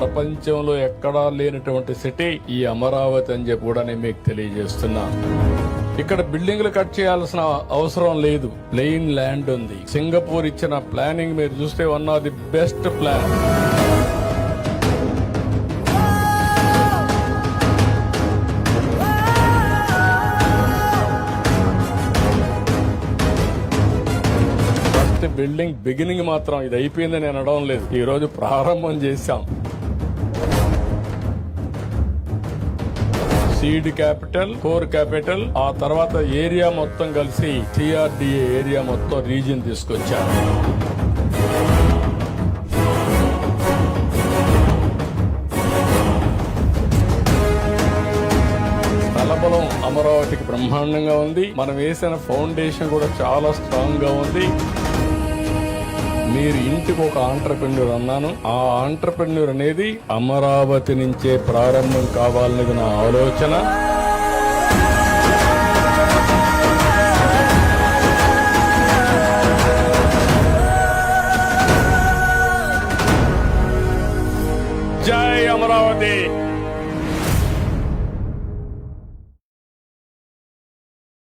ప్రపంచంలో ఎక్కడా లేనటువంటి సిటీ ఈ అమరావతి అని చెప్పి కూడా నేను మీకు తెలియజేస్తున్నా. ఇక్కడ బిల్డింగ్లు కట్ చేయాల్సిన అవసరం లేదు, ప్లెయిన్ ల్యాండ్ ఉంది. సింగపూర్ ఇచ్చిన ప్లానింగ్ మీరు చూస్తే one of the best plan. Building beginning మాత్రం ఇది అయిపోయిందని నేను అనడం లేదు, ఈ రోజు ప్రారంభం చేశాం. సీడ్ క్యాపిటల్, కోర్ క్యాపిటల్, ఆ తర్వాత ఏరియా మొత్తం కలిసి సిఆర్డిఏ ఏరియా మొత్తం రీజియన్ తీసుకొచ్చాను. స్థలబలం అమరావతికి బ్రహ్మాండంగా ఉంది. మనం వేసిన ఫౌండేషన్ కూడా చాలా స్ట్రాంగ్ గా ఉంది. మీరు ఇంటికి ఒక ఆంట్రప్రెన్యూర్ అన్నాను, ఆ ఆంట్రప్రెన్యూర్ అనేది అమరావతి నుంచే ప్రారంభం కావాలనేది నా ఆలోచన. జై అమరావతి.